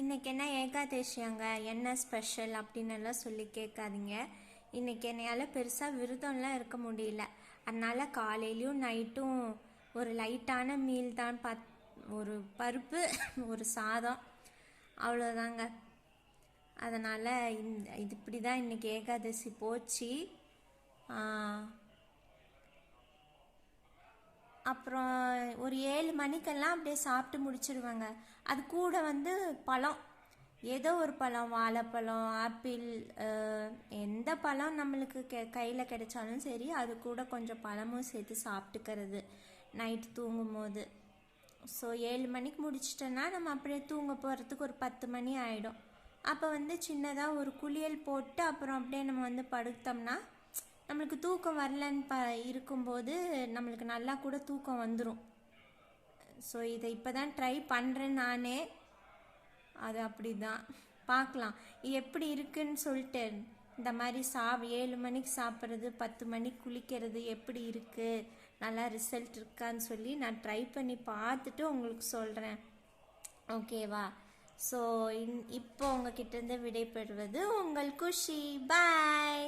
இன்றைக்கி என்ன ஏகாதேசியாங்க, என்ன ஸ்பெஷல் அப்படின்னு எல்லாம் சொல்லி கேட்காதீங்க. இன்றைக்கி என்னையால் பெருசாக விரதம்லாம் இருக்க முடியல. அதனால் காலையிலையும் நைட்டும் ஒரு லைட்டான மீல் தான், ஒரு பருப்பு ஒரு சாதம், அவ்வளோதாங்க. அதனால் இது இப்படி தான் இன்றைக்கி ஏகாதசி போச்சு. அப்புறம் ஒரு 7 மணிக்கெல்லாம் அப்படியே சாப்பிட்டு முடிச்சிடுவாங்க. அது கூட வந்து பழம், ஏதோ ஒரு பழம், வாழைப்பழம், ஆப்பிள், எந்த பழம் நம்மளுக்கு கையில் கிடைச்சாலும் சரி, அது கூட கொஞ்சம் பழமும் சேர்த்து சாப்பிட்டுக்கிறது நைட்டு தூங்கும்போது. ஸோ 7 மணிக்கு முடிச்சிட்டோன்னா நம்ம அப்படியே தூங்க போகிறதுக்கு ஒரு 10 மணி ஆகிடும். அப்போ வந்து சின்னதாக ஒரு குளியல் போட்டு அப்புறம் அப்படியே நம்ம வந்து படுத்தோம்னா நம்மளுக்கு தூக்கம் வரலன்னு இருக்கும்போது நம்மளுக்கு நல்லா கூட தூக்கம் வந்துடும். ஸோ இதை இப்போ தான் ட்ரை பண்ணுறேன் நானே. அது அப்படி தான் பார்க்கலாம் எப்படி இருக்குன்னு சொல்லிட்டு. இந்த மாதிரி 7 மணிக்கு சாப்பிட்றது, 10 மணிக்கு குளிக்கிறது எப்படி இருக்குது, நல்லா ரிசல்ட் இருக்கான்னு சொல்லி நான் ட்ரை பண்ணி பார்த்துட்டு உங்களுக்கு சொல்கிறேன். ஓகேவா? ஸோ இப்போ உங்ககிட்டேருந்து விடைபெறுவது உங்கள் குஷி. பாய்.